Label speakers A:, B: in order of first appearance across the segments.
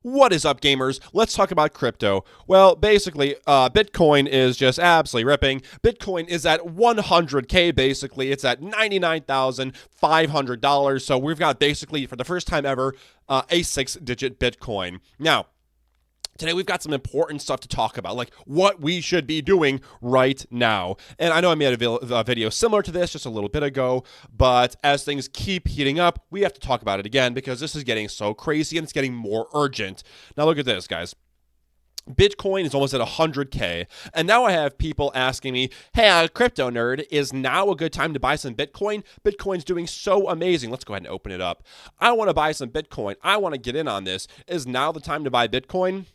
A: What is up, gamers? Let's talk about crypto. Well, basically, Bitcoin is just absolutely ripping. Bitcoin is at 100K, basically. It's at $99,500. So we've got basically, for the first time ever, a six-digit Bitcoin. Now, today we've got some important stuff to talk about, like what we should be doing right now. And I know I made a video similar to this just a little bit ago, but as things keep heating up, we have to talk about it again because this is getting so crazy and it's getting more urgent. Now look at this, guys. Bitcoin is almost at 100K, and now I have people asking me, hey, crypto nerd, is now a good time to buy some Bitcoin? Bitcoin's doing so amazing. Let's go ahead and open it up. I want to buy some Bitcoin. I want to get in on this. Is now the time to buy Bitcoin?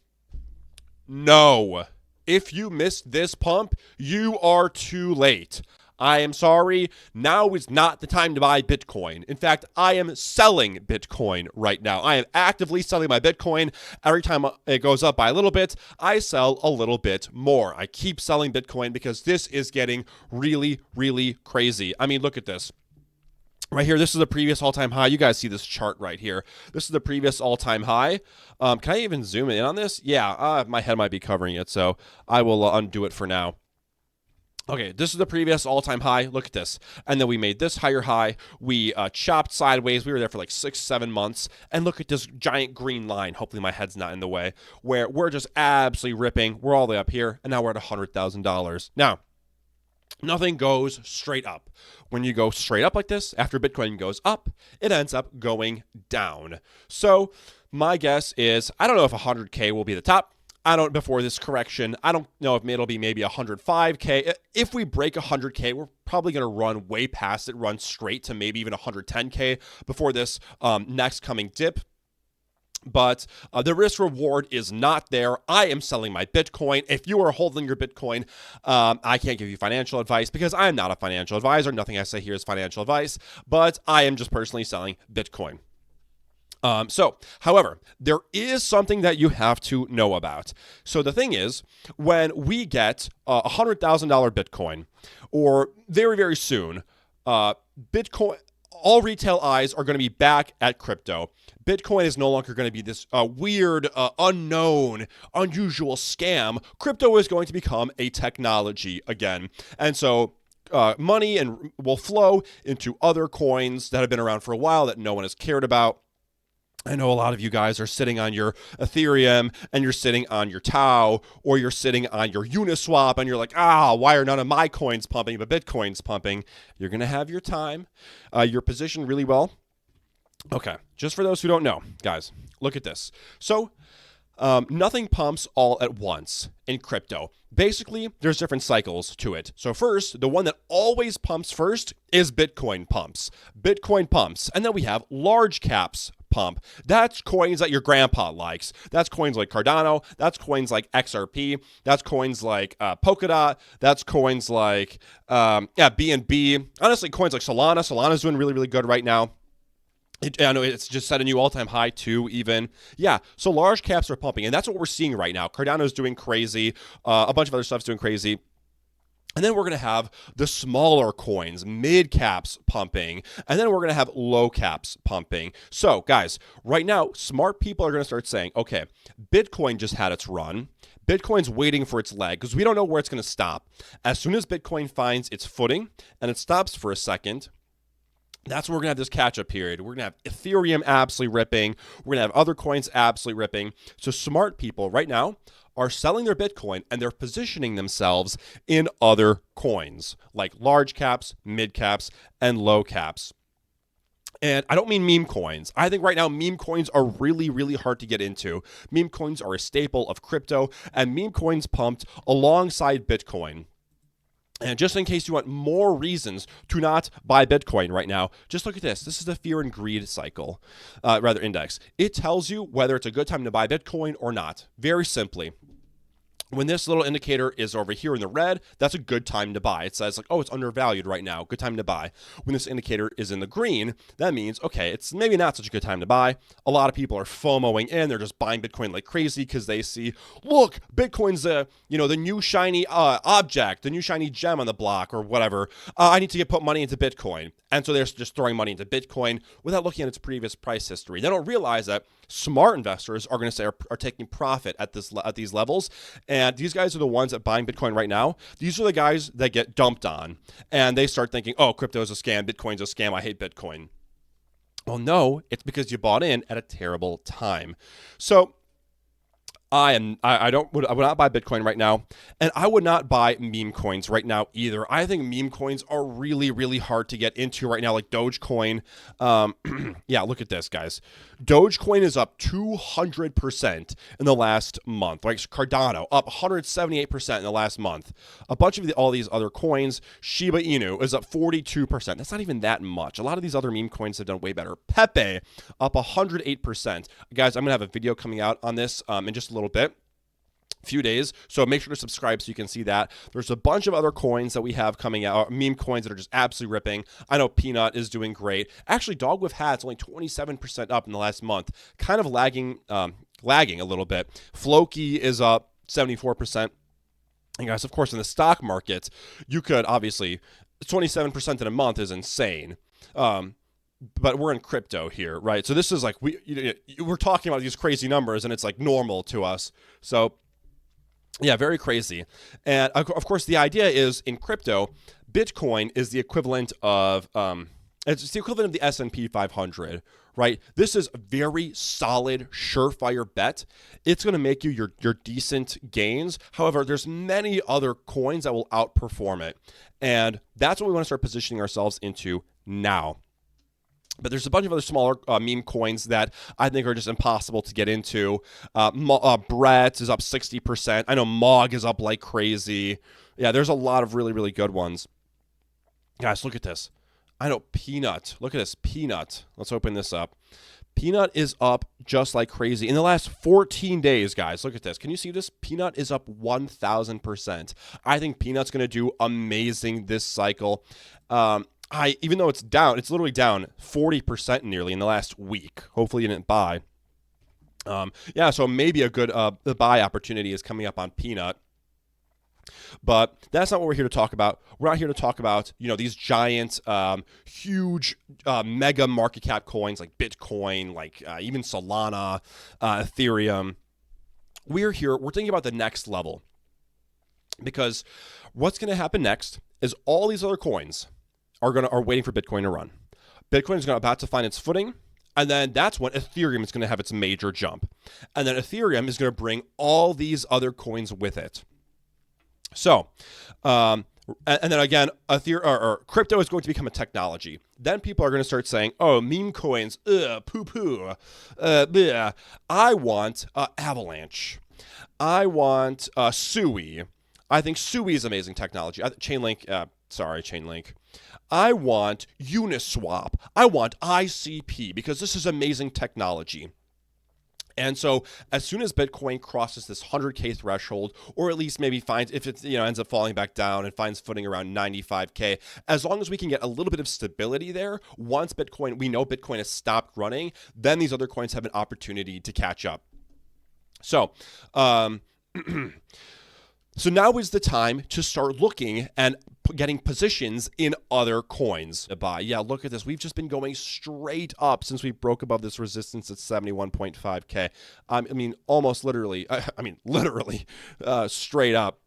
A: No. If you missed this pump, you are too late. I am sorry. Now is not the time to buy Bitcoin. In fact, I am selling Bitcoin right now. I am actively selling my Bitcoin. Every time it goes up by a little bit, I sell a little bit more. I keep selling Bitcoin because this is getting really, really crazy. I mean, look at this. Right here, this is the previous all-time high. You guys see this chart right here. This is the previous all-time high. Can I even zoom in on this? Yeah, my head might be covering it, so I will undo it for now. Okay, this is the previous all-time high. Look at this. And then we made this higher high. We chopped sideways. We were there for like 6-7 months. And look at this giant green line. Hopefully my head's not in the way. Where we're just absolutely ripping. We're all the way up here, and now we're at $100,000. Now, nothing goes straight up. When you go straight up like this, after Bitcoin goes up, it ends up going down. So my guess is, I don't know if 100K will be the top. I don't, before this correction, I don't know if it'll be maybe 105K. If we break 100K, we're probably going to run way past it, run straight to maybe even 110K before this next coming dip. But the risk reward is not there. I am selling my Bitcoin. If you are holding your Bitcoin, I can't give you financial advice because I am not a financial advisor. Nothing I say here is financial advice, but I am just personally selling Bitcoin. However, there is something that you have to know about. So the thing is, when we get a $100,000 Bitcoin, or very, very soon, Bitcoin, all retail eyes are going to be back at crypto. Bitcoin is no longer going to be this weird, unknown, unusual scam. Crypto is going to become a technology again. And so money will flow into other coins that have been around for a while that no one has cared about. I know a lot of you guys are sitting on your Ethereum and you're sitting on your Tau or you're sitting on your Uniswap and you're like, why are none of my coins pumping but Bitcoin's pumping? You're going to have your time. You're positioned really well. Okay, just for those who don't know, guys, look at this. So nothing pumps all at once in crypto. Basically, there's different cycles to it. So first, the one that always pumps first is Bitcoin pumps. Bitcoin pumps. And then we have large caps pump. That's coins that your grandpa likes. That's coins like Cardano. That's coins like XRP. That's coins like Polkadot. That's coins like BNB. Honestly, coins like Solana. Solana's doing really, really good right now. I know it's just set a new all-time high too, even. Yeah, so large caps are pumping, and that's what we're seeing right now. Cardano's doing crazy. A bunch of other stuff's doing crazy. And then we're going to have the smaller coins, mid caps pumping, and then we're going to have low caps pumping. So, guys, right now, smart people are going to start saying, okay, Bitcoin just had its run. Bitcoin's waiting for its leg because we don't know where it's going to stop. As soon as Bitcoin finds its footing and it stops for a second, that's when we're going to have this catch-up period. We're going to have Ethereum absolutely ripping. We're going to have other coins absolutely ripping. So smart people right now are selling their Bitcoin and they're positioning themselves in other coins like large caps, mid caps, and low caps. And I don't mean meme coins. I think right now meme coins are really, really hard to get into. Meme coins are a staple of crypto, and meme coins pumped alongside Bitcoin. And just in case you want more reasons to not buy Bitcoin right now, just look at this. This is the fear and greed cycle, index. It tells you whether it's a good time to buy Bitcoin or not. Very simply. When this little indicator is over here in the red, that's a good time to buy. It says like, oh, it's undervalued right now. Good time to buy. When this indicator is in the green, that means, okay, it's maybe not such a good time to buy. A lot of people are FOMOing in. They're just buying Bitcoin like crazy because they see, look, Bitcoin's the new shiny object, the new shiny gem on the block or whatever. I need to put money into Bitcoin. And so they're just throwing money into Bitcoin without looking at its previous price history. They don't realize that Smart investors are going to say are taking profit at these levels, and these guys are the ones that buying Bitcoin right now. These are the guys that get dumped on, and they start thinking, "Oh, crypto is a scam. Bitcoin's a scam. I hate Bitcoin." Well, no, it's because you bought in at a terrible time. So I would not buy Bitcoin right now, and I would not buy meme coins right now either. I think meme coins are really, really hard to get into right now, like Dogecoin. Yeah, look at this, guys. Dogecoin is up 200% in the last month. Like Cardano up 178% in the last month. A bunch of all these other coins, Shiba Inu is up 42%. That's not even that much. A lot of these other meme coins have done way better. Pepe up 108%. Guys, I'm gonna have a video coming out on this in just a little bit, few days, so make sure to subscribe so you can see that. There's a bunch of other coins that we have coming out, meme coins that are just absolutely ripping. I know Peanut is doing great. Actually, Dog with Hats only 27% up in the last month, kind of lagging a little bit. Floki is up 74%. And guys, of course, in the stock market, you could obviously 27% in a month is insane. But we're in crypto here, right? So this is like we're talking about these crazy numbers, and it's like normal to us. So yeah, very crazy. And of course, the idea is in crypto, Bitcoin is the equivalent of it's the equivalent of the S&P 500, right? This is a very solid, surefire bet. It's going to make you your decent gains. However, there's many other coins that will outperform it, and that's what we want to start positioning ourselves into now. But there's a bunch of other smaller meme coins that I think are just impossible to get into. Brett is up 60%. I know Mog is up like crazy. Yeah, there's a lot of really, really good ones. Guys, look at this. I know Peanut. Look at this. Peanut. Let's open this up. Peanut is up just like crazy. In the last 14 days, guys, look at this. Can you see this? Peanut is up 1,000%. I think Peanut's going to do amazing this cycle. Even though it's down, it's literally down 40% nearly in the last week. Hopefully you didn't buy. Yeah, so maybe a good buy opportunity is coming up on Peanut. But that's not what we're here to talk about. We're not here to talk about, these giant, huge, mega market cap coins like Bitcoin, like even Solana, Ethereum. We're thinking about the next level. Because what's going to happen next is all these other coins are waiting for Bitcoin to run. Bitcoin is about to find its footing, and then that's when Ethereum is going to have its major jump. And then Ethereum is going to bring all these other coins with it. So, and then again, crypto is going to become a technology. Then people are going to start saying, "Oh, meme coins, poo-poo. I want Avalanche. I want Sui. I think Sui is amazing technology. Chainlink. I want Uniswap. I want ICP because this is amazing technology." And so as soon as Bitcoin crosses this 100K threshold, or at least maybe finds, if it ends up falling back down and finds footing around 95K, as long as we can get a little bit of stability there, once we know Bitcoin has stopped running, then these other coins have an opportunity to catch up. So, so now is the time to start looking and getting positions in other coins to buy. Yeah, look at this. We've just been going straight up since we broke above this resistance at 71.5K. I mean, almost literally. Literally straight up.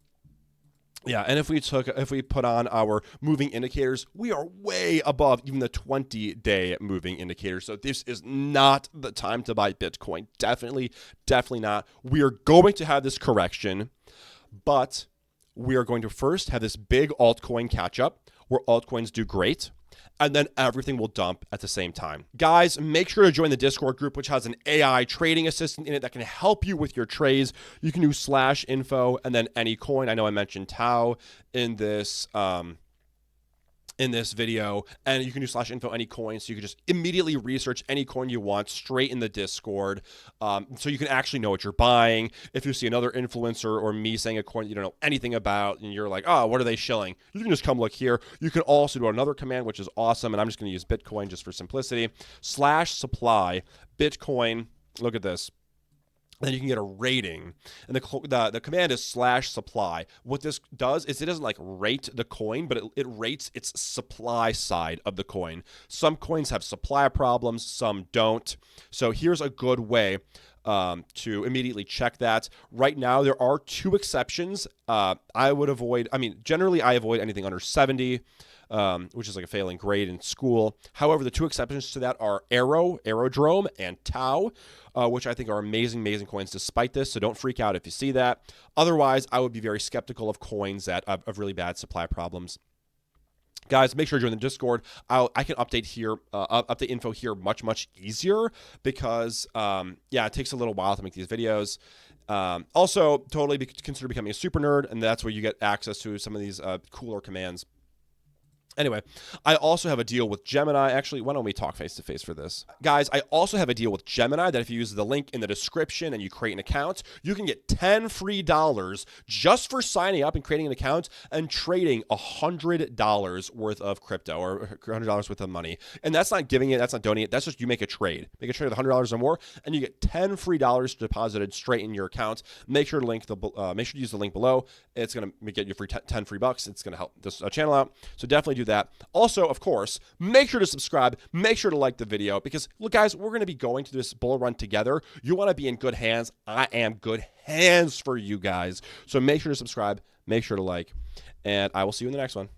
A: Yeah, and if we put on our moving indicators, we are way above even the 20-day moving indicator. So this is not the time to buy Bitcoin. Definitely not. We are going to have this correction. But we are going to first have this big altcoin catch up where altcoins do great, and then everything will dump at the same time. Guys, make sure to join the Discord group, which has an AI trading assistant in it that can help you with your trades. You can do /info and then any coin. I know I mentioned Tau in this video, and you can do /info any coin, so you can just immediately research any coin you want straight in the Discord, so you can actually know what you're buying. If you see another influencer or me saying a coin you don't know anything about, and you're like, "Oh, what are they shilling?" You can just come look here. You can also do another command, which is awesome, and I'm just going to use Bitcoin just for simplicity. /supply Bitcoin. Look at this. then you can get a rating, and the command is /supply. What this does is it doesn't like rate the coin, but it rates its supply side of the coin. Some coins have supply problems, some don't. So here's a good way to immediately check that. Right now, there are 2 exceptions. I would avoid. I mean, generally, I avoid anything under 70. Which is like a failing grade in school. However, the 2 exceptions to that are Aero, Aerodrome, and Tau, which I think are amazing, amazing coins despite this. So don't freak out if you see that. Otherwise, I would be very skeptical of coins that have really bad supply problems. Guys, make sure to join the Discord. I can update here, update info here much easier because, yeah, it takes a little while to make these videos. Also, totally consider becoming a super nerd, and that's where you get access to some of these cooler commands. Anyway, I also have a deal with Gemini. Actually, why don't we talk face-to-face for this? Guys, I also have a deal with Gemini that if you use the link in the description and you create an account, you can get $10 free just for signing up and creating an account and trading $100 worth of crypto or $100 worth of money. And that's not giving it, that's not donating it, that's just you make a trade. Make a trade with $100 or more, and you get $10 free deposited straight in your account. Make sure to use the link below. It's going to get you free 10 free bucks. It's going to help this channel out. So definitely do that. Also, of course, make sure to subscribe. Make sure to like the video because, look, guys, we're going to be going to this bull run together. You want to be in good hands. I am good hands for you guys. So make sure to subscribe. Make sure to like. And I will see you in the next one.